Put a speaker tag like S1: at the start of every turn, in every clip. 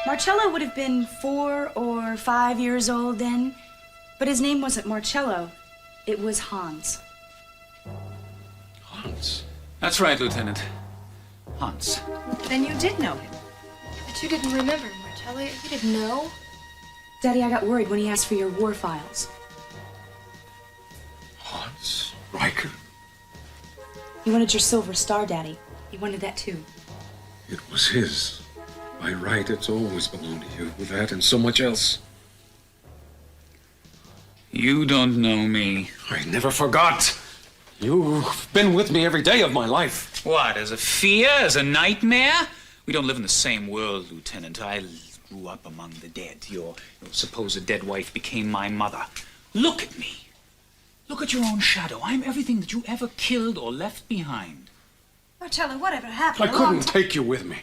S1: Marcello would have been 4 or 5 years old then, but his name wasn't Marcello. It was Hans.
S2: Hans?
S3: That's right, Lieutenant. Hans.
S4: Then you did know him.
S5: But you didn't remember, Marcello. You didn't know.
S1: Daddy, I got worried when he asked for your war files.
S2: Hans Riker?
S1: He wanted your silver star, Daddy. He wanted that too.
S2: It was his. By right, it's always belonged to you, with that and so much else.
S3: You don't know me.
S2: I never forgot. You've been with me every day of my life.
S3: What, as a fear, as a nightmare? We don't live in the same world, Lieutenant. I grew up among the dead. Your supposed dead wife became my mother. Look at me. Look at your own shadow. I'm everything that you ever killed or left behind.
S4: Marcello, whatever happened?
S2: I couldn't take you with me.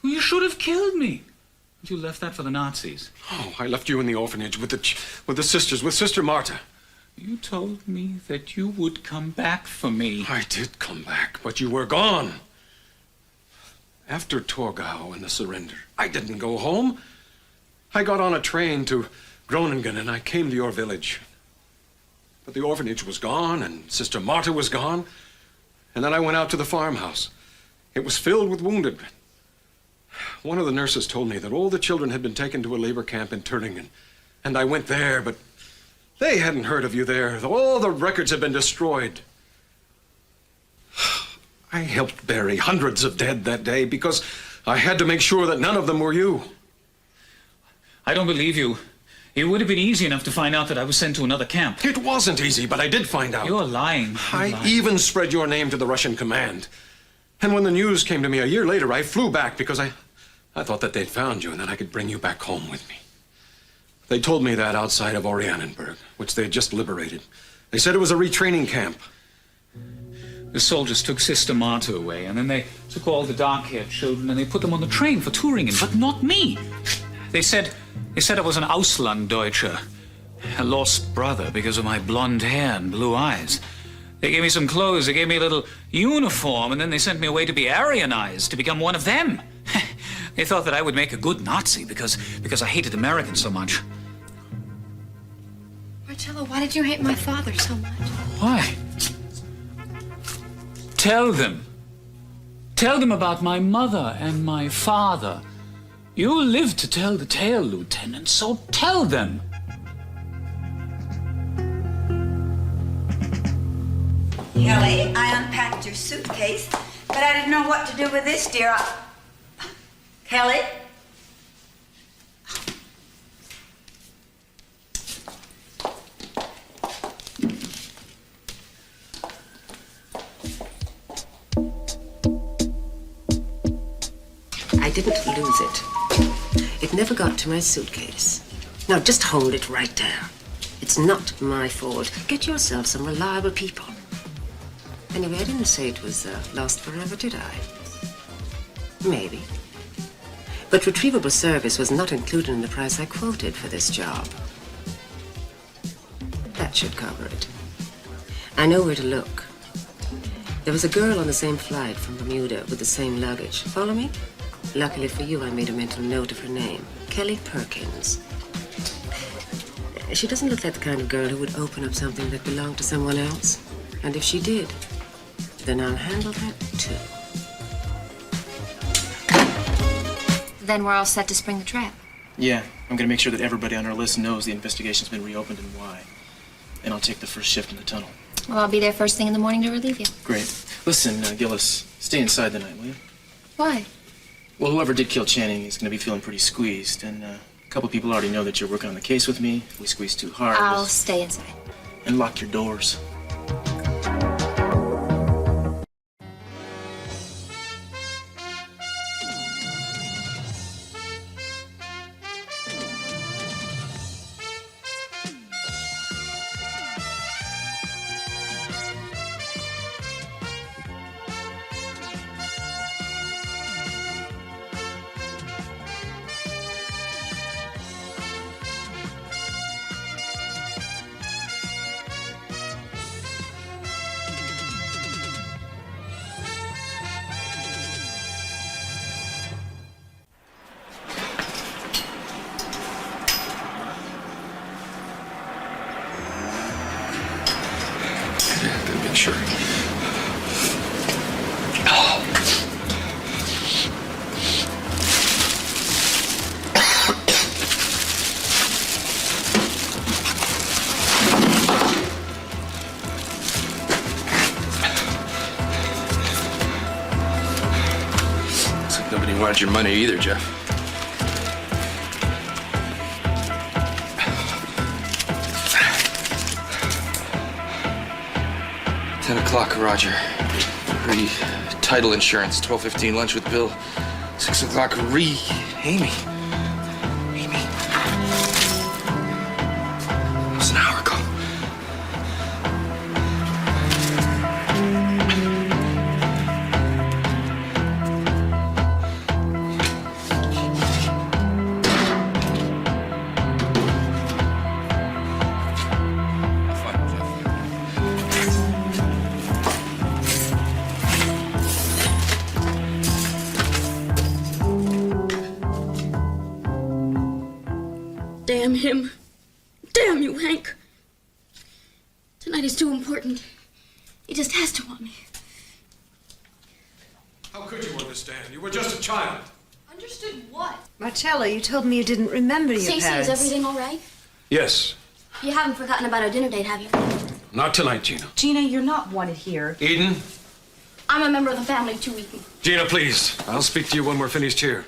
S3: Well, you should have killed me. But you left that for the Nazis.
S2: Oh, I left you in the orphanage with the sisters, with Sister Marta.
S3: You told me that you would come back for me.
S2: I did come back, but you were gone. After Torgau and the surrender, I didn't go home. I got on a train to Groningen and I came to your village. But the orphanage was gone and Sister Marta was gone. And then I went out to the farmhouse. It was filled with wounded. One of the nurses told me that all the children had been taken to a labor camp in Turningen. And I went there, but they hadn't heard of you there. All the records had been destroyed. I helped bury hundreds of dead that day because I had to make sure that none of them were you.
S3: I don't believe you. It would have been easy enough to find out that I was sent to another camp.
S2: It wasn't easy, but I did find out.
S3: You're lying.
S2: I even spread your name to the Russian command. And when the news came to me a year later, I flew back because I thought that they'd found you and then I could bring you back home with me. They told me that outside of Orianenburg, which they had just liberated. They said it was a retraining camp.
S3: The soldiers took Sister Marta away, and then they took all the dark-haired children and they put them on the train for Turingen, but not me. They said I was an Auslanddeutscher, a lost brother because of my blonde hair and blue eyes. They gave me some clothes, they gave me a little uniform, and then they sent me away to be Aryanized, to become one of them. They thought that I would make a good Nazi because I hated Americans so much.
S5: Marcello, why did you hate my father so much?
S3: Why? Tell them. Tell them about my mother and my father. You live to tell the tale, Lieutenant, so tell them.
S6: Kelly, I unpacked your suitcase, but I didn't know what to do with this, dear. Kelly?
S7: I didn't lose it. It never got to my suitcase. Now, just hold it right there. It's not my fault. Get yourself some reliable people. Anyway, I didn't say it was lost forever, did I? Maybe. But retrievable service was not included in the price I quoted for this job. That should cover it. I know where to look. There was a girl on the same flight from Bermuda with the same luggage. Follow me? Luckily for you, I made a mental note of her name. Kelly Perkins. She doesn't look like the kind of girl who would open up something that belonged to someone else. And if she did, then I'll handle that too.
S5: Then we're all set to spring the trap.
S8: Yeah, I'm gonna make sure that everybody on our list knows the investigation's been reopened and why. And I'll take the first shift in the tunnel.
S5: Well, I'll be there first thing in the morning to relieve you.
S8: Great. Listen, Gillis, stay inside tonight, will you?
S5: Why?
S8: Well, whoever did kill Channing is gonna be feeling pretty squeezed, and a couple people already know that you're working on the case with me. If we squeeze too hard,
S5: I'll stay inside.
S8: and lock your doors. not your money either, Jeff. $10 Roger. Title insurance. 12:15 lunch with Bill. 6 o'clock Amy. Amy. That was an hour ago.
S9: Damn him. Damn you, Hank. Tonight is too important. He just has to want me.
S2: How could you understand? You were just a child.
S9: Understood what?
S4: Marcello, you told me you didn't remember your
S9: Stacey,
S4: parents.
S9: is everything all right?
S2: Yes.
S9: You haven't forgotten about our dinner date, have you?
S2: Not tonight, Gina.
S1: Gina, you're not wanted here.
S2: Eden?
S9: I'm a member of the family too, Eden.
S2: Gina, please. I'll speak to you when we're finished here.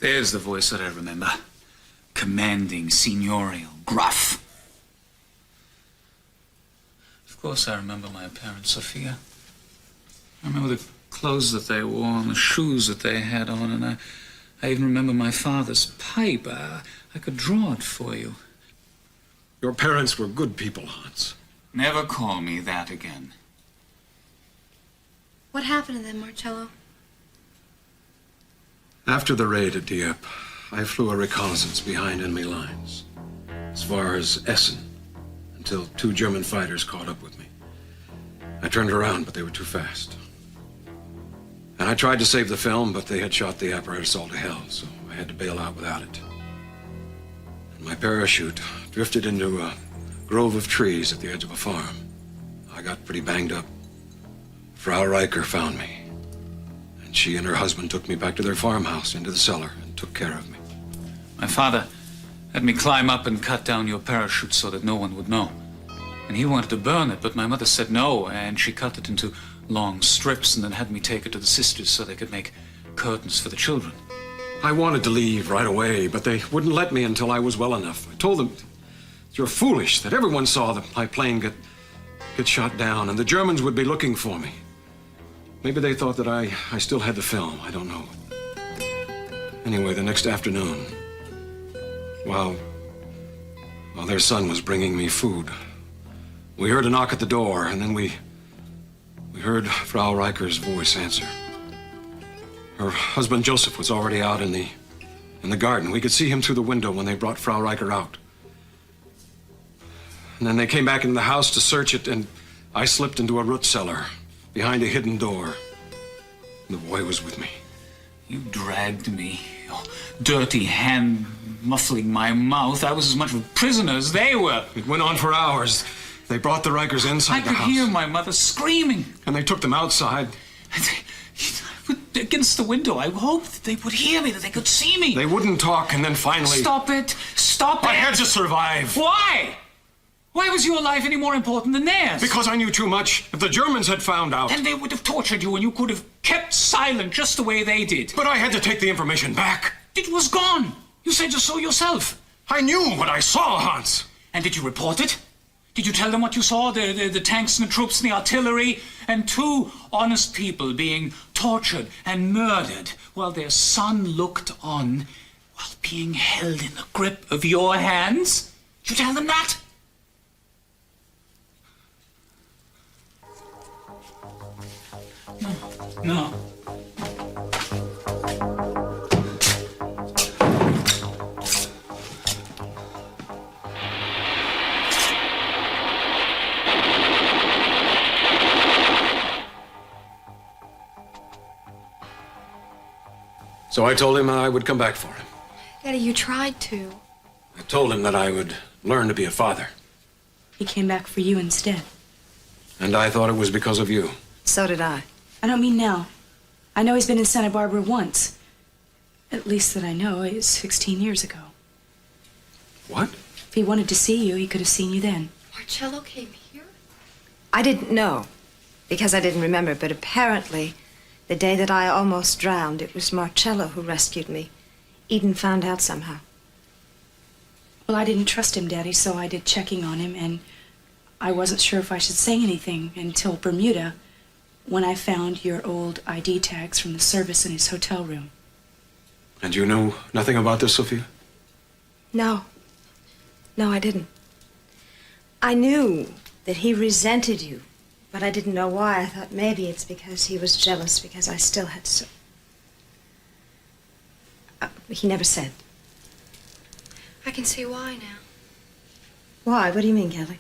S3: There's the voice that I remember. Commanding, seniorial, gruff. Of course I remember my parents, Sophia. I remember the clothes that they wore and the shoes that they had on, and I even remember my father's pipe. I could draw it for you.
S2: Your parents were good people, Hans.
S3: Never call me that again.
S5: What happened to them, Marcello?
S2: After the raid at Dieppe, I flew a reconnaissance behind enemy lines, as far as Essen, until 2 German fighters caught up with me. I turned around, but they were too fast. And I tried to save the film, but they had shot the apparatus all to hell, so I had to bail out without it. And my parachute drifted into a grove of trees at the edge of a farm. I got pretty banged up. Frau Riker found me. She and her husband took me back to their farmhouse into the cellar and took care of me.
S3: My father had me climb up and cut down your parachute so that no one would know. And he wanted to burn it, but my mother said no, and she cut it into long strips and then had me take it to the sisters so they could make curtains for the children.
S2: I wanted to leave right away, but they wouldn't let me until I was well enough. I told them, you're foolish, that everyone saw my plane get shot down, and the Germans would be looking for me. Maybe they thought that I still had the film. I don't know. Anyway, the next afternoon, while their son was bringing me food, we heard a knock at the door, and then we heard Frau Riker's voice answer. Her husband, Joseph, was already out in the garden. We could see him through the window when they brought Frau Riker out. And then they came back into the house to search it, and I slipped into a root cellar behind a hidden door. And the boy was with me.
S3: You dragged me, your dirty hand muffling my mouth. I was as much of a prisoner as they were.
S2: It went on for hours. They brought the Rikers inside the house.
S3: I could hear my mother screaming.
S2: And they took them outside.
S3: Against the window, I hoped that they would hear me, that they could see me.
S2: They wouldn't talk, and then finally...
S3: Stop it! Stop it!
S2: I had to survive.
S3: Why? Why was your life any more important than theirs?
S2: Because I knew too much. If the Germans had found out...
S3: Then they would have tortured you, and you could have kept silent just the way they did.
S2: But I had to take the information back.
S3: It was gone. You said you saw yourself.
S2: I knew what I saw, Hans.
S3: And did you report it? Did you tell them what you saw? The tanks and the troops and the artillery? And 2 honest people being tortured and murdered while their son looked on while being held in the grip of your hands? Did you tell them that? No.
S2: So I told him I would come back for him.
S5: Daddy, you tried to.
S2: I told him that I would learn to be a father.
S1: He came back for you instead.
S2: And I thought it was because of you.
S4: So did I.
S1: I don't mean now. I know he's been in Santa Barbara once. At least that I know. It was 16 years ago.
S2: What?
S1: If he wanted to see you, he could have seen you then.
S5: Marcello came here?
S4: I didn't know, because I didn't remember, but apparently, the day that I almost drowned, it was Marcello who rescued me. Eden found out somehow.
S1: Well, I didn't trust him, Daddy, so I did checking on him, and I wasn't sure if I should say anything until Bermuda, when I found your old ID tags from the service in his hotel room.
S2: And you knew nothing about this, Sophia?
S4: No. No, I didn't. I knew that he resented you, but I didn't know why. I thought maybe it's because he was jealous because I still had so... he never said.
S5: I can see why now.
S4: Why? What do you mean, Kelly?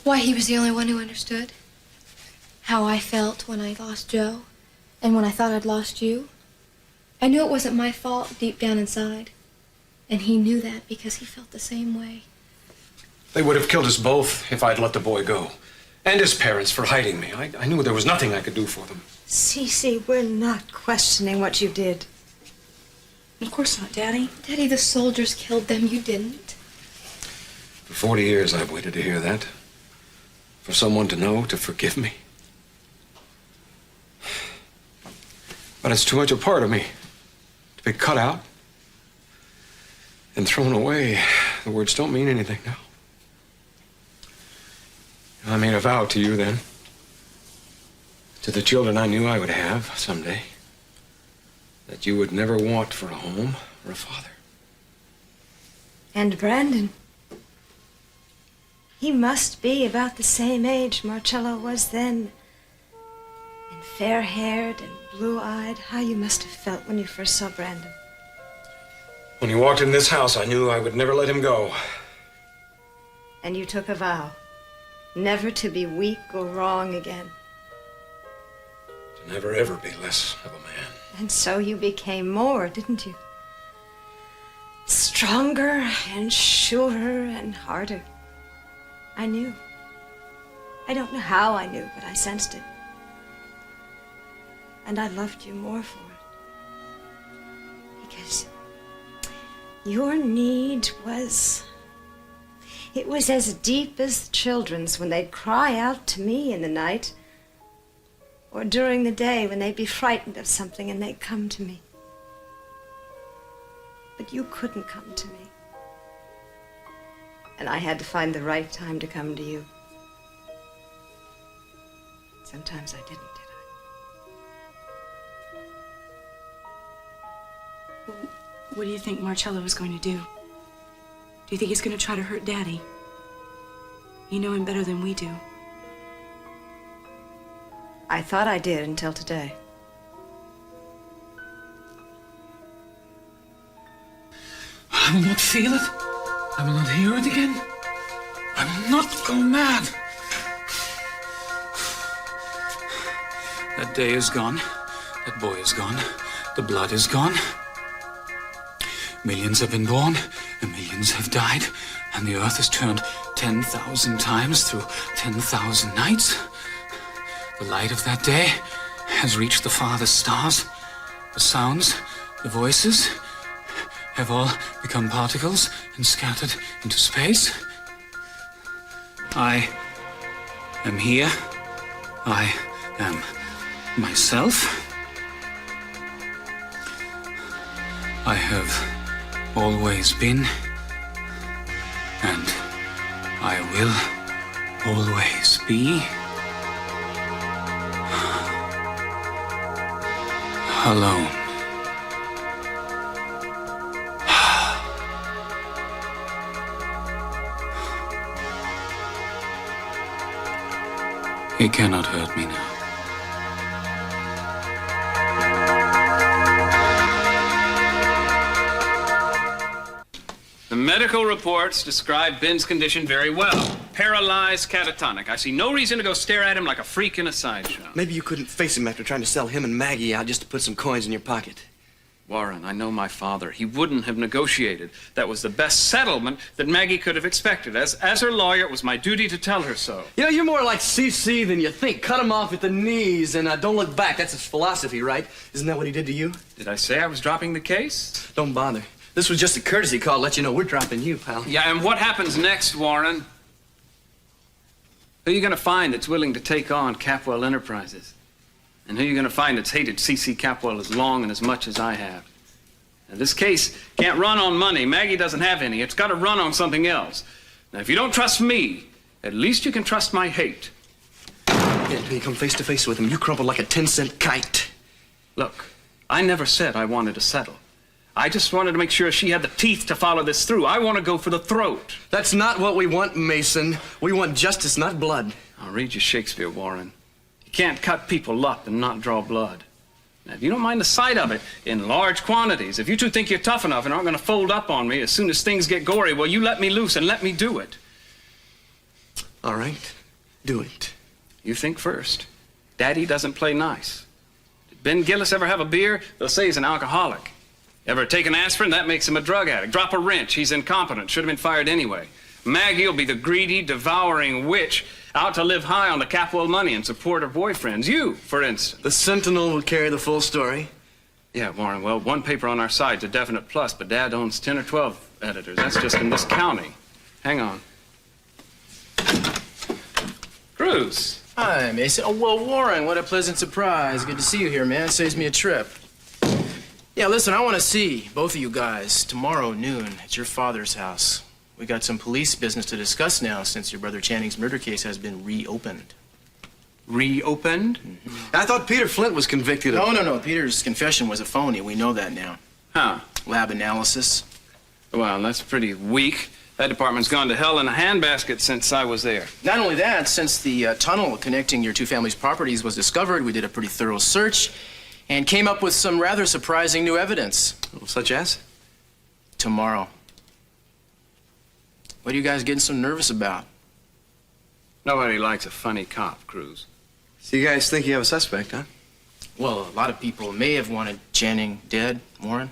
S5: Why he was the only one who understood. How I felt when I lost Joe, and when I thought I'd lost you. I knew it wasn't my fault deep down inside. And he knew that because he felt the same way.
S2: They would have killed us both if I'd let the boy go. And his parents for hiding me. I knew there was nothing I could do for them.
S4: Cece, we're not questioning what you did.
S1: Of course not, Daddy.
S5: Daddy, the soldiers killed them. You didn't.
S2: For 40 years I've waited to hear that. For someone to know, to forgive me. But it's too much a part of me to be cut out and thrown away. The words don't mean anything now. I made a vow to you then, to the children I knew I would have someday, that you would never want for a home or a father.
S4: And Brandon. He must be about the same age Marcello was then. And fair-haired and blue-eyed. How you must have felt when you first saw Brandon.
S2: When he walked in this house, I knew I would never let him go.
S4: And you took a vow. Never to be weak or wrong again.
S2: To never ever be less of a man.
S4: And so you became more, didn't you? Stronger and surer and harder. I knew. I don't know how I knew, but I sensed it. And I loved you more for it. Because your need was... it was as deep as children's when they'd cry out to me in the night. Or during the day when they'd be frightened of something and they'd come to me. But you couldn't come to me. And I had to find the right time to come to you. Sometimes I didn't, did I?
S1: What do you think Marcello is going to do? Do you think he's going to try to hurt Daddy? You know him better than we do.
S4: I thought I did until today.
S3: I will not feel it. I will not hear it again. I will not go mad. That day is gone. That boy is gone. The blood is gone. Millions have been born, and millions have died, and the earth has turned 10,000 times through 10,000 nights. The light of that day has reached the farthest stars. The sounds, the voices, have all become particles and scattered into space. I am here. I am myself. I have always been, and I will always be alone. He cannot hurt me now.
S10: The medical reports describe Ben's condition very well. Paralyzed, catatonic. I see no reason to go stare at him like a freak in a sideshow.
S8: Maybe you couldn't face him after trying to sell him and Maggie out just to put some coins in your pocket.
S10: Warren, I know my father. He wouldn't have negotiated. That was the best settlement that Maggie could have expected. As her lawyer, it was my duty to tell her so.
S8: You know, you're more like CC than you think. Cut him off at the knees and don't look back. That's his philosophy, right? Isn't that what he did to you?
S10: Did I say I was dropping the case?
S8: Don't bother. This was just a courtesy call to let you know we're dropping you, pal.
S10: Yeah, and what happens next, Warren? Who are you going to find that's willing to take on Capwell Enterprises? And who are you going to find that's hated C.C. Capwell as long and as much as I have? Now, this case can't run on money. Maggie doesn't have any. It's got to run on something else. Now, if you don't trust me, at least you can trust my hate.
S8: Yeah, until you come face to face with him, you crumple like a 10-cent kite.
S10: Look, I never said I wanted to settle. I just wanted to make sure she had the teeth to follow this through. I want to go for the throat.
S8: That's not what we want, Mason. We want justice, not blood.
S10: I'll read you Shakespeare, Warren. You can't cut people up and not draw blood. Now, if you don't mind the sight of it in large quantities, if you two think you're tough enough and aren't going to fold up on me as soon as things get gory, well, you let me loose and let me do it.
S8: All right, do it.
S10: You think first. Daddy doesn't play nice. Did Ben Gillis ever have a beer? They'll say he's an alcoholic. Ever take an aspirin? That makes him a drug addict. Drop a wrench. He's incompetent. Should have been fired anyway. Maggie will be the greedy, devouring witch out to live high on the Capwell money and support her boyfriends. You, for instance.
S8: The Sentinel will carry the full story.
S10: Yeah, Warren, well, one paper on our side's a definite plus, but Dad owns 10 or 12 editors. That's just in this county. Hang on. Cruz.
S8: Hi, Mason. Oh, well, Warren, what a pleasant surprise. Good to see you here, man. Saves me a trip. Yeah, listen, I want to see both of you guys tomorrow noon at your father's house. We got some police business to discuss now since your brother Channing's murder case has been reopened.
S10: Reopened?
S8: Mm-hmm. I thought Peter Flint was convicted of... No. Peter's confession was a phony. We know that now.
S10: Huh.
S8: Lab analysis.
S10: Well, that's pretty weak. That department's gone to hell in a handbasket since I was there.
S8: Not only that, since the tunnel connecting your two families' properties was discovered, we did a pretty thorough search and came up with some rather surprising new evidence. Such as? Tomorrow. What are you guys getting so nervous about?
S10: Nobody likes a funny cop, Cruz.
S8: So you guys think you have a suspect, huh? Well, a lot of people may have wanted Channing dead, Warren.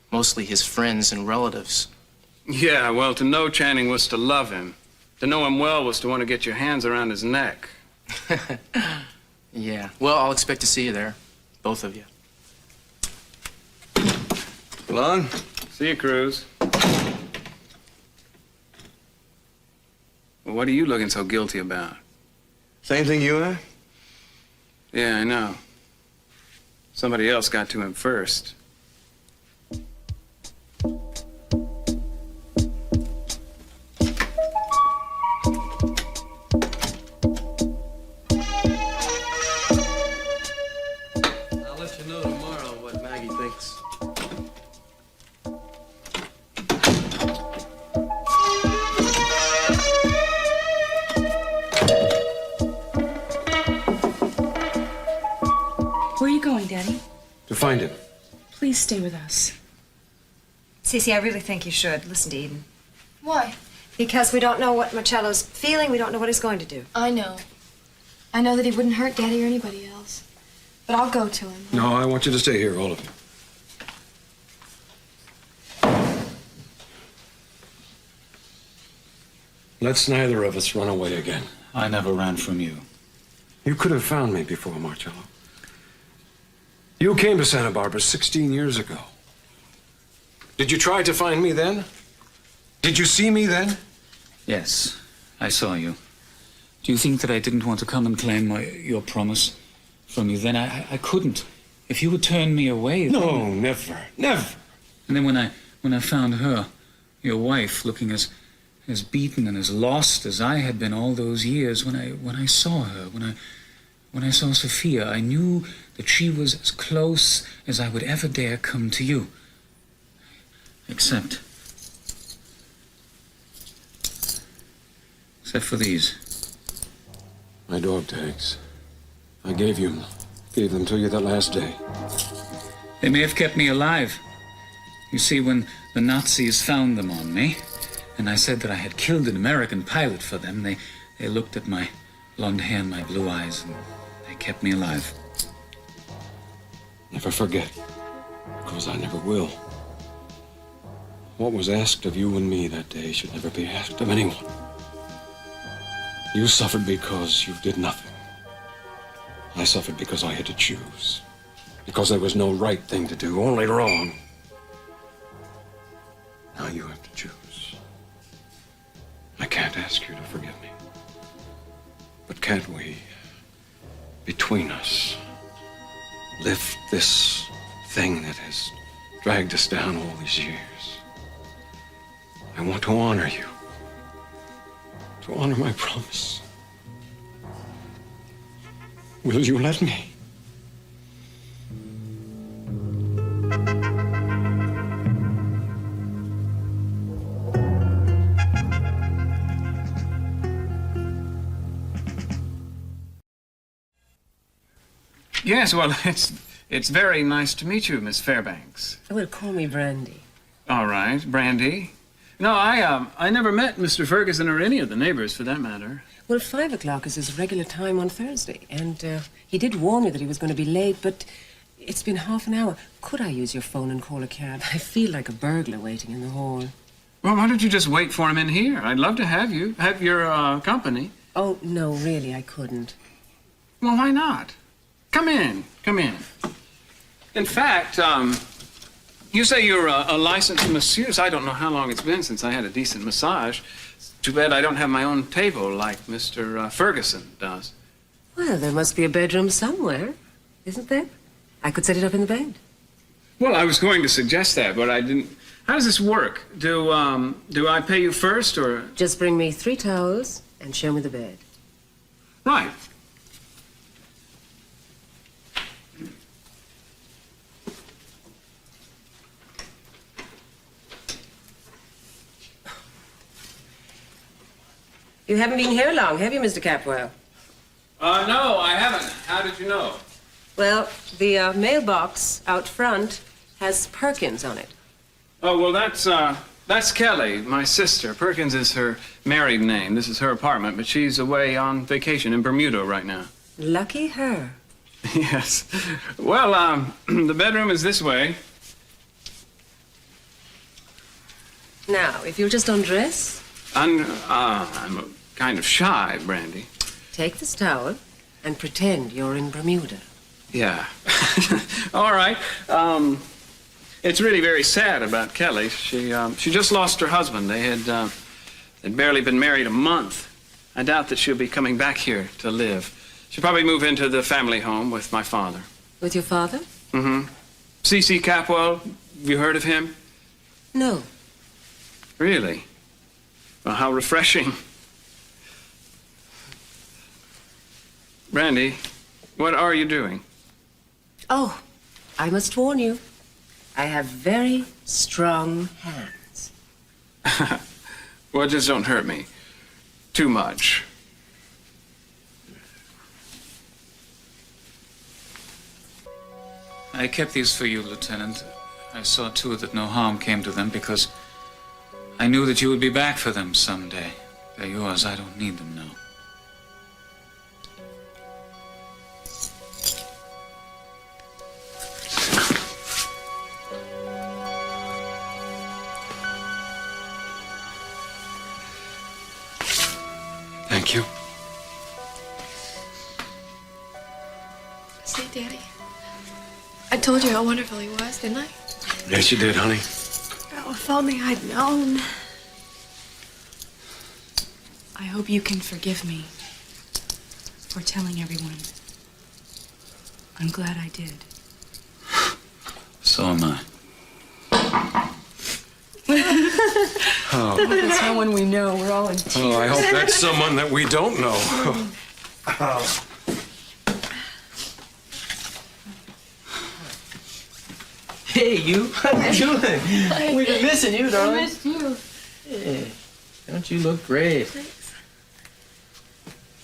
S8: Mostly his friends and relatives.
S10: Yeah, well, to know Channing was to love him. To know him well was to want to get your hands around his neck.
S8: Yeah. Well, I'll expect to see you there. Both of you. Long.
S10: See you, Cruz. Well, what are you looking so guilty about?
S8: Same thing you are?
S10: Yeah, I know. Somebody else got to him first.
S8: I'll let you know tomorrow what Maggie thinks.
S1: Where are you going, Daddy?
S2: To find him.
S1: Please stay with us.
S4: Cece, I really think you should listen to Eden.
S5: Why?
S4: Because we don't know what Marcello's feeling. We don't know what he's going to do.
S5: I know. I know that he wouldn't hurt Daddy or anybody else. But I'll go to him.
S2: No, I want you to stay here, all of you. Let's neither of us run away again.
S3: I never ran from you.
S2: You could have found me before, Marcello. You came to Santa Barbara 16 years ago. Did you try to find me then? Did you see me then?
S3: Yes, I saw you. Do you think that I didn't want to come and claim your promise from you then? I couldn't. If you would turn me away...
S2: No, never, never.
S3: And then when I found her, your wife, looking as beaten and as lost as I had been all those years, when I saw her, when I saw Sophia, I knew that she was as close as I would ever dare come to you. Except for these.
S2: My dog tags. I gave them to you that last day.
S3: They may have kept me alive. You see, when the Nazis found them on me, and I said that I had killed an American pilot for them, they looked at my blonde hair and my blue eyes, and they kept me alive.
S2: Never forget, because I never will. What was asked of you and me that day should never be asked of anyone. You suffered because you did nothing. I suffered because I had to choose. Because there was no right thing to do, only wrong. Now you have to choose. I can't ask you to forgive me. But can't we, between us, lift this thing that has dragged us down all these years? I want to honor you, to honor my promise. Will you let me?
S10: Yes, well, it's very nice to meet you, Miss Fairbanks.
S7: Well, call me Brandy.
S10: All right, Brandy. No, I never met Mr. Ferguson or any of the neighbors, for that matter.
S7: Well, 5 o'clock is his regular time on Thursday, and he did warn me that he was going to be late, but it's been half an hour. Could I use your phone and call a cab? I feel like a burglar waiting in the hall.
S10: Well, why don't you just wait for him in here? I'd love to have you, have your company.
S7: Oh, no, really, I couldn't.
S10: Well, why not? Come in, come in. In fact, you say you're a licensed masseuse. I don't know how long it's been since I had a decent massage. Too bad I don't have my own table like Mr. Ferguson does.
S7: Well, there must be a bedroom somewhere, isn't there? I could set it up in the bed.
S10: Well, I was going to suggest that, but I didn't. How does this work? Do I pay you first, or?
S7: Just bring me 3 towels and show me the bed.
S10: Right.
S7: You haven't been here long, have you, Mr. Capwell?
S10: No, I haven't. How did you know?
S7: Well, the mailbox out front has Perkins on it.
S10: Oh, well, that's Kelly, my sister. Perkins is her married name. This is her apartment, but she's away on vacation in Bermuda right now.
S7: Lucky her.
S10: Yes. Well, the bedroom is this way.
S7: Now, if you'll just undress,
S10: I'm kind of shy, Brandy.
S7: take this towel and pretend you're in Bermuda.
S10: Yeah. All right. It's really very sad about Kelly. She just lost her husband. They'd barely been married a month. I doubt that she'll be coming back here to live. She'll probably move into the family home with my father.
S7: With your father?
S10: Mm-hmm. C.C. Capwell, have you heard of him?
S7: No.
S10: Really? Well, how refreshing. Brandy, what are you doing?
S7: Oh, I must warn you. I have very strong hands.
S10: Well, just don't hurt me too much.
S3: I kept these for you, Lieutenant. I saw to it that no harm came to them because I knew that you would be back for them someday. They're yours. I don't need them now.
S2: Thank you.
S5: See, Daddy? I told you how wonderful he was, didn't I?
S2: Yes, you did, honey.
S5: Oh, if only I'd known.
S1: I hope you can forgive me for telling everyone. I'm glad I did.
S3: So am I.
S1: It's someone we know. We're all in tears.
S2: Oh, I hope that's someone that we don't know.
S8: Hey, you. How you doing? We've been missing you, darling.
S5: I missed you.
S8: Hey, don't you look great?
S5: Thanks.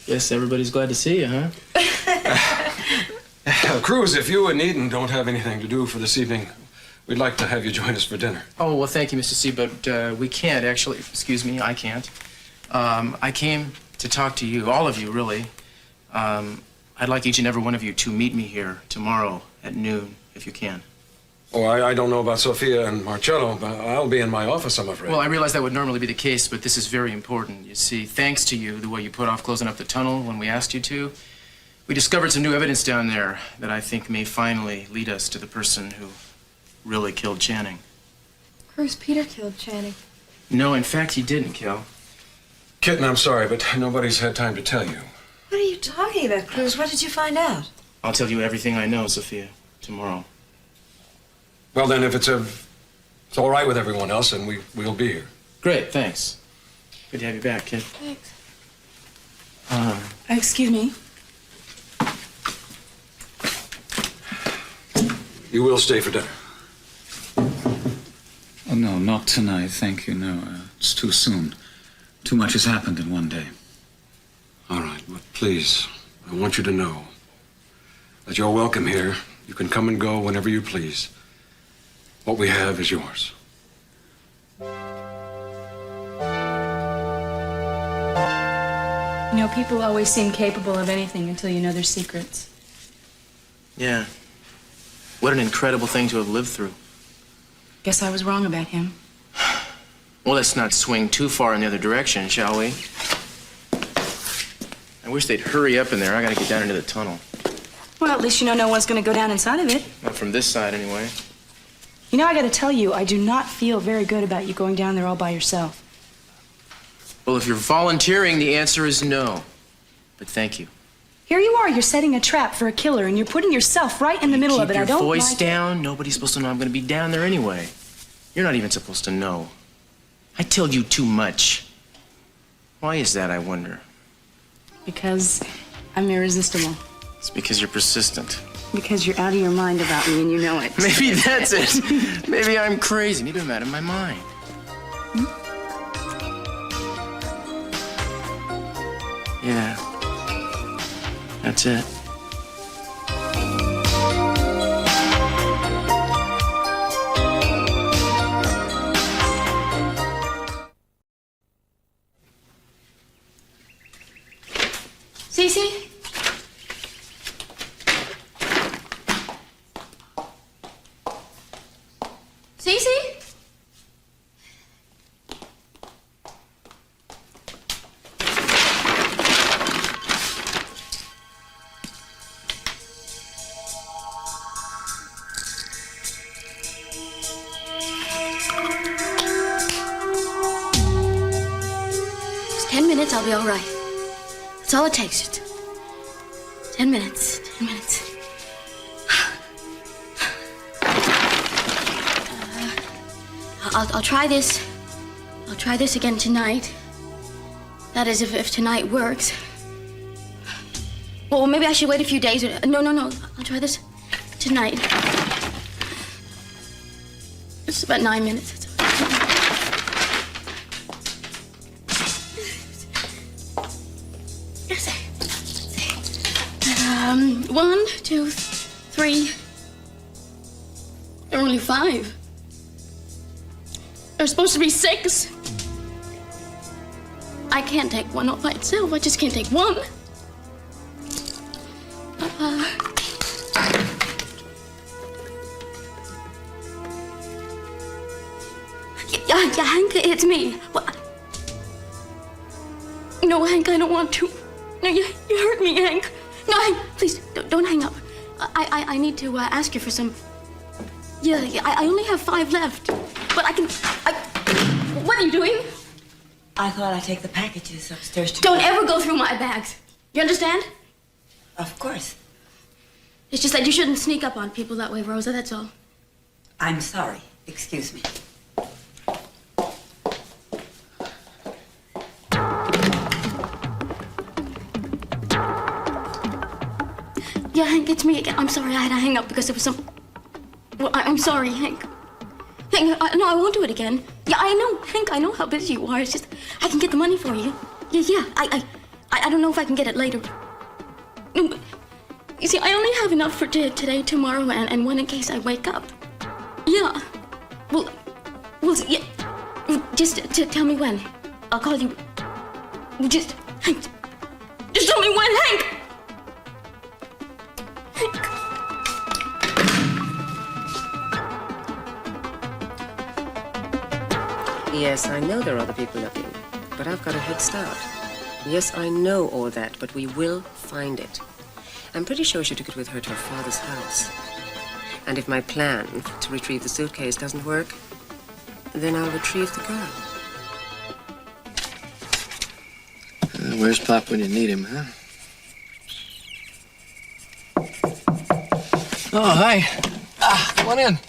S8: Guess everybody's glad to see you, huh?
S2: Cruz, if you and Eden don't have anything to do for this evening, we'd like to have you join us for dinner.
S8: Oh, well, thank you, Mr. C, but we can't actually. Excuse me, I can't. I came to talk to you, all of you, really. I'd like each and every one of you to meet me here tomorrow at noon, if you can.
S2: Oh, I don't know about Sophia and Marcello, but I'll be in my office, I'm afraid.
S8: Well, I realize that would normally be the case, but this is very important. You see, thanks to you, the way you put off closing up the tunnel when we asked you to, we discovered some new evidence down there that I think may finally lead us to the person who really killed Channing.
S5: Cruz Peter killed Channing.
S8: No, in fact, he didn't kill.
S2: Kitten, I'm sorry, but nobody's had time to tell you.
S4: What are you talking about, Cruz? What did you find out?
S8: I'll tell you everything I know, Sophia, tomorrow.
S2: Well, then, if it's all right with everyone else, then we'll be here.
S8: Great, thanks. Good to have you back, kid.
S5: Thanks.
S1: Excuse me.
S2: You will stay for dinner.
S3: Oh, no, not tonight, thank you, no. It's too soon. Too much has happened in one day.
S2: All right, but please, I want you to know that you're welcome here. You can come and go whenever you please. What we have is yours.
S1: You know, people always seem capable of anything until you know their secrets.
S8: Yeah. What an incredible thing to have lived through.
S1: Guess I was wrong about him.
S8: Well, let's not swing too far in the other direction, shall we? I wish they'd hurry up in there. I gotta get down into the tunnel.
S1: Well, at least you know no one's going to go down inside of it.
S8: Not from this side, anyway.
S1: You know, I got to tell you, I do not feel very good about you going down there all by yourself.
S8: Well, if you're volunteering, the answer is no. But thank you.
S1: Here you are, you're setting a trap for a killer, and you're putting yourself right in the middle of it.
S8: Keep
S1: I don't
S8: your voice
S1: like
S8: down. Nobody's supposed to know I'm gonna be down there anyway. You're not even supposed to know. I tell you too much. Why is that, I wonder?
S1: Because I'm irresistible.
S8: It's because you're persistent.
S1: Because you're out of your mind about me, and you know it.
S8: Maybe that's it. Maybe I'm crazy. Maybe I'm out of my mind. Yeah. That's it.
S9: Cece? Cece? Just 10 minutes, I'll be all right. That's all it takes. Just 10 minutes. 10 minutes. I'll try this. I'll try this again tonight. That is, if tonight works. Well, maybe I should wait a few days. No. I'll try this tonight. It's about 9 minutes. Let's see. 1, 2, 3. There are only 5. There's supposed to be 6. I can't take one all by itself. I just can't take one. Yeah, Hank, it's me. What? No, Hank, I don't want to. No, you hurt me, Hank. No, Hank, please, don't hang up. I need to ask you for some... Yeah, I only have 5 left. But I can... What are you doing?
S6: I thought I'd take the packages upstairs to...
S9: Don't ever go through my bags. You understand?
S6: Of course.
S9: It's just that you shouldn't sneak up on people that way, Rosa, that's all.
S6: I'm sorry. Excuse me.
S9: Yeah, Hank, it's me again. I'm sorry I had to hang up because there was some... Well, I'm sorry, Hank. Hank, no, I won't do it again. Yeah, I know, Hank, I know how busy you are. It's just, I can get the money for you. Yeah, I don't know if I can get it later. No, but, you see, I only have enough for today, tomorrow, and one in case I wake up. Yeah. Well, yeah. Just tell me when. I'll call you. Just, Hank, just tell me when, Hank! Hank.
S7: Yes, I know there are other people looking, but I've got a head start. Yes, I know all that, but we will find it. I'm pretty sure she took it with her to her father's house. And if my plan to retrieve the suitcase doesn't work, then I'll retrieve the girl.
S8: Where's Pop when you need him, huh? Oh, hi. Come on in.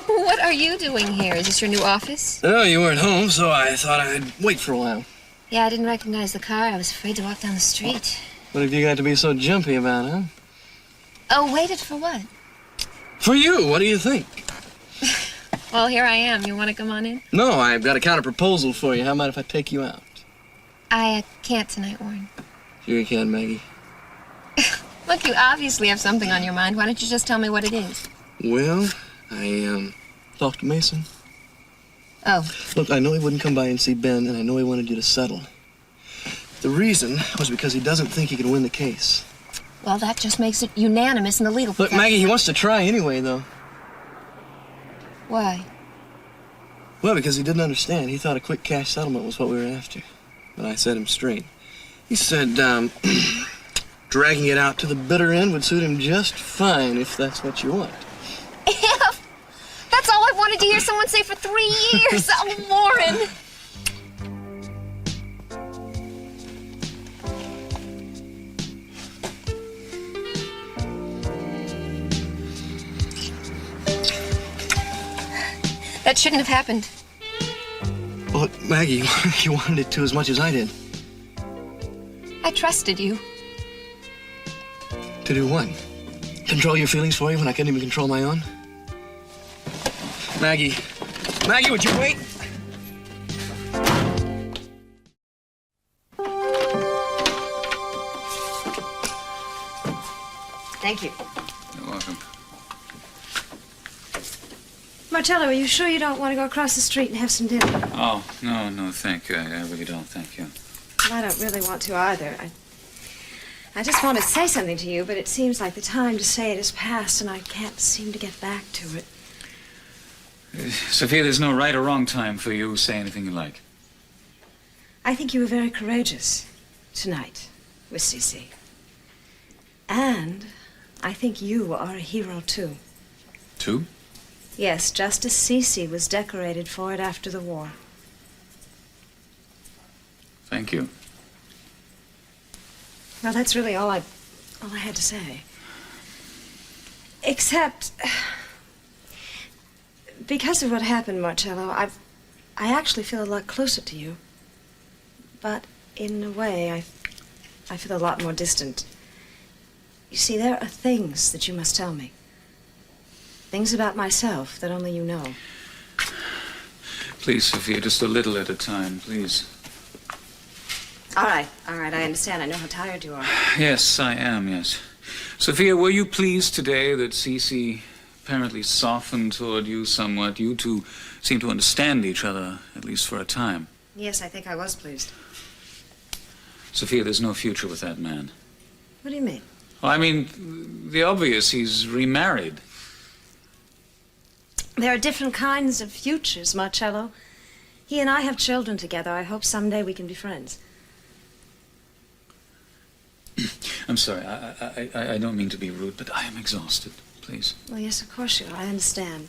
S11: What are you doing here? Is this your new office?
S8: No, you weren't home, so I thought I'd wait for a while.
S11: Yeah, I didn't recognize the car. I was afraid to walk down the street.
S8: What have you got to be so jumpy about, huh?
S11: Oh, waited for what?
S8: For you, what do you think?
S11: Well, here I am. You want to come on in?
S8: No, I've got a counter proposal for you. How about if I take you out?
S11: I can't tonight, Warren.
S8: Sure you can, Maggie.
S11: Look, you obviously have something on your mind. Why don't you just tell me what it is?
S8: Well, I talked to Mason.
S11: Oh.
S8: Look, I know he wouldn't come by and see Ben, and I know he wanted you to settle. The reason was because he doesn't think he can win the case.
S11: Well, that just makes it unanimous in the legal
S8: Look,
S11: profession.
S8: Maggie, he wants to try anyway, though.
S11: Why?
S8: Well, because he didn't understand. He thought a quick cash settlement was what we were after. But I set him straight. He said, dragging it out to the bitter end would suit him just fine if that's what you want.
S11: If! That's all I've wanted to hear someone say for 3 years. Oh, Warren! That shouldn't have happened.
S8: Well, look, Maggie, you wanted it to as much as I did.
S11: I trusted you.
S8: To do what? Control your feelings for you when I couldn't even control my own? Maggie. Maggie, would you wait?
S4: Thank you.
S3: You're welcome.
S4: Marcello, are you sure you don't want to go across the street and have some dinner?
S3: Oh, no, thank you. I really don't, thank you.
S4: Well, I don't really want to either. I just want to say something to you, but it seems like the time to say it has passed, and I can't seem to get back to it.
S3: Sophia, there's no right or wrong time for you. Say anything you like.
S4: I think you were very courageous tonight with Cece. And I think you are a hero, too.
S3: Two?
S4: Yes, just as Cece was decorated for it after the war.
S3: Thank you.
S4: Well, that's really all I had to say. Except, because of what happened, Marcello, I actually feel a lot closer to you. But in a way, I feel a lot more distant. You see, there are things that you must tell me. Things about myself that only you know.
S3: Please, Sophia, just a little at a time, please.
S4: All right, I understand. I know how tired you are.
S3: Yes, I am, yes. Sophia, were you pleased today that Cece apparently softened toward you somewhat? You two seem to understand each other, at least for a time.
S4: Yes, I think I was pleased.
S3: Sophia, there's no future with that man.
S4: What do you mean?
S3: Well, I mean, the obvious, he's remarried.
S4: There are different kinds of futures, Marcello. He and I have children together. I hope someday we can be friends.
S3: I'm sorry, I don't mean to be rude, but I am exhausted. Please.
S4: Well, yes, of course you are. I understand.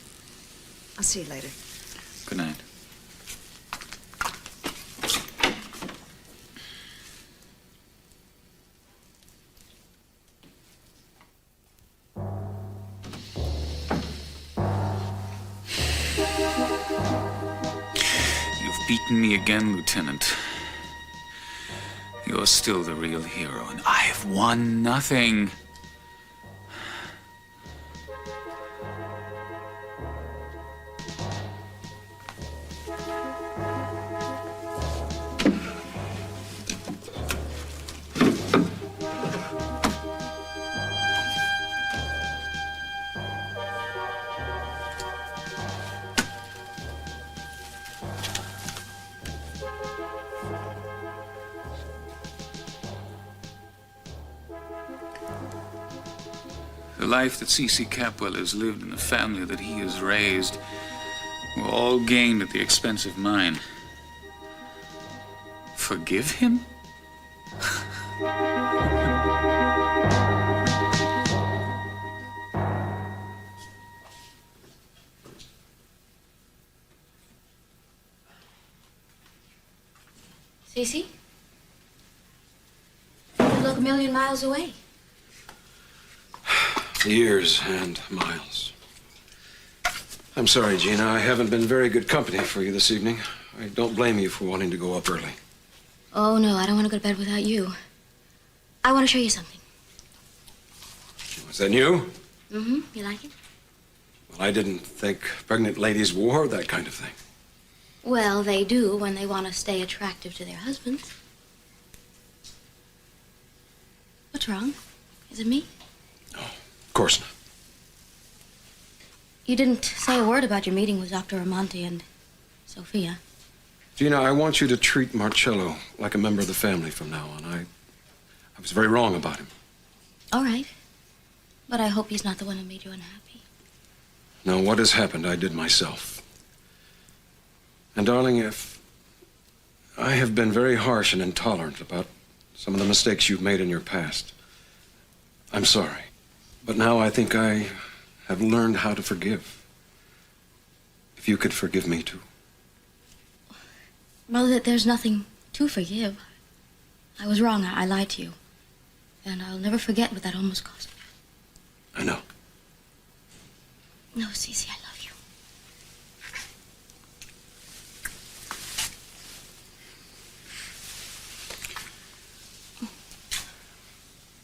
S4: I'll see you later.
S3: Good night. You've beaten me again, Lieutenant. You're still the real hero, and I've won nothing. The life that C.C. Capwell has lived and the family that he has raised were all gained at the expense of mine. Forgive him?
S9: Cece? You look a million miles away.
S2: Years and miles. I'm sorry, Gina. I haven't been very good company for you this evening. I don't blame you for wanting to go up early.
S9: Oh, no, I don't want to go to bed without you. I want to show you something.
S2: Was that new?
S9: Mm-hmm. You like it?
S2: Well, I didn't think pregnant ladies wore that kind of thing.
S9: Well, they do when they want to stay attractive to their husbands. What's wrong? Is it me?
S2: Of course not.
S9: You didn't say a word about your meeting with Dr. Ramonti and Sophia.
S2: Gina, I want you to treat Marcello like a member of the family from now on. I was very wrong about him.
S9: All right. But I hope he's not the one who made you unhappy.
S2: No, what has happened, I did myself. And darling, if I have been very harsh and intolerant about some of the mistakes you've made in your past, I'm sorry. But now I think I have learned how to forgive. If you could forgive me too.
S9: Well, there's nothing to forgive. I was wrong. I lied to you. And I'll never forget what that almost cost me.
S2: I know.
S9: No, Cece, I love you.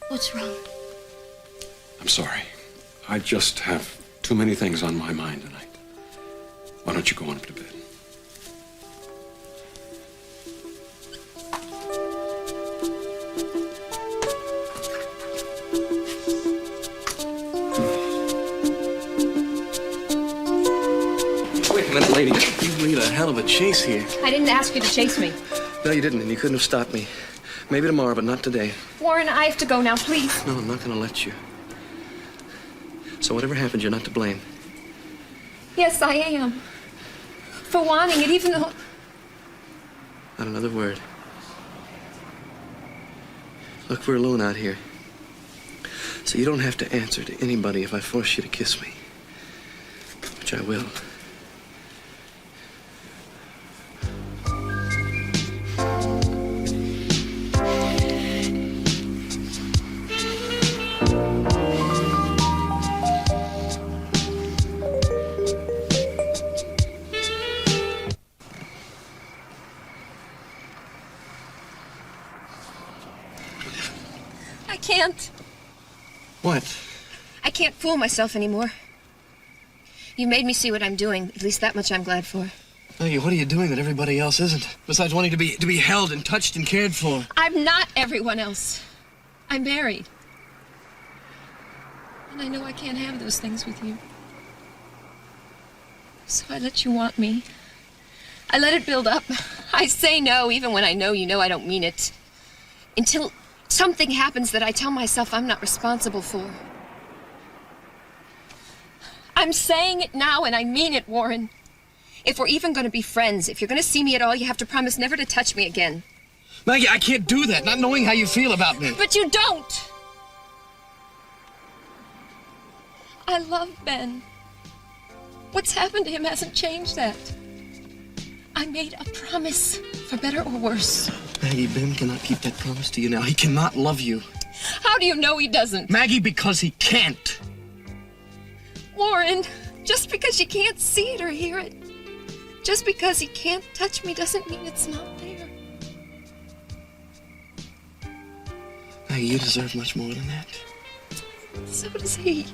S9: What's wrong?
S2: I'm sorry. I just have too many things on my mind tonight. Why don't you go on up to bed?
S12: Wait a minute, lady. You lead a hell of a chase here.
S11: I didn't ask you to chase me.
S12: No, you didn't, and you couldn't have stopped me. Maybe tomorrow, but not today.
S11: Warren, I have to go now, please.
S12: No, I'm not going to let you. So whatever happens, you're not to blame.
S11: Yes, I am. For wanting it, even though...
S12: Not another word. Look, we're alone out here. So you don't have to answer to anybody if I force you to kiss me. Which I will.
S11: I can't.
S12: What?
S11: I can't fool myself anymore. You made me see what I'm doing. At least that much I'm glad for.
S12: Maggie, what are you doing that everybody else isn't? Besides wanting to be held and touched and cared for.
S11: I'm not everyone else. I'm married. And I know I can't have those things with you. So I let you want me. I let it build up. I say no even when I know you know I don't mean it. Until something happens that I tell myself I'm not responsible for. I'm saying it now and I mean it, Warren. If we're even going to be friends, if you're going to see me at all, you have to promise never to touch me again.
S12: Maggie, I can't do that, not knowing how you feel about me.
S11: But you don't! I love Ben. What's happened to him hasn't changed that. I made a promise, for better or worse.
S12: Maggie, Ben cannot keep that promise to you now. He cannot love you.
S11: How do you know he doesn't?
S12: Maggie, because he can't.
S11: Warren, just because you can't see it or hear it, just because he can't touch me doesn't mean it's not there.
S12: Maggie, you deserve much more than that.
S11: So does he.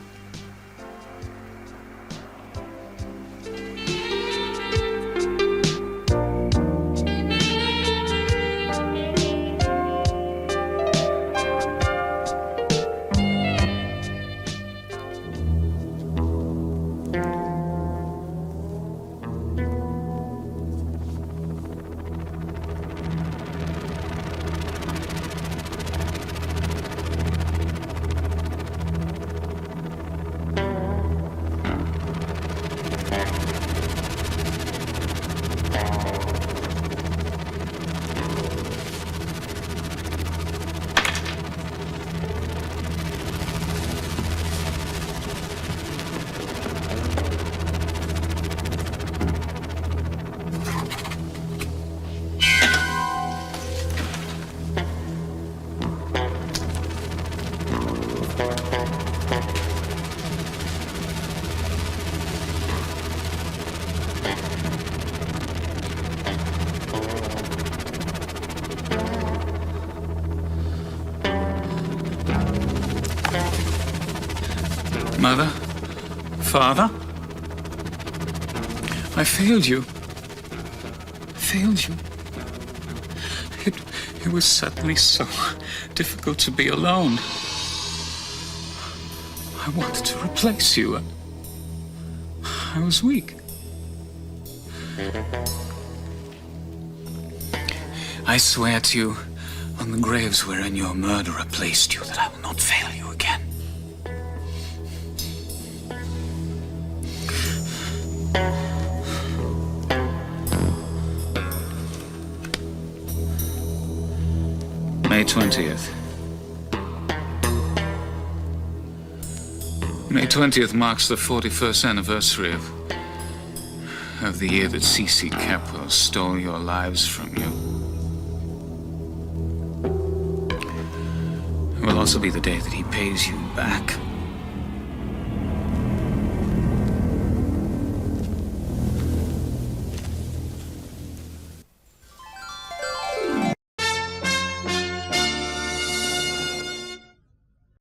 S3: Mother? Father? I failed you. Failed you. It was suddenly so difficult to be alone. I wanted to replace you. I was weak. I swear to you, on the graves wherein your murderer placed you, that I will not fail you again. May 20th. May 20th marks the 41st anniversary of the year that C.C. Capo stole your lives from you. It will also be the day that he pays you back.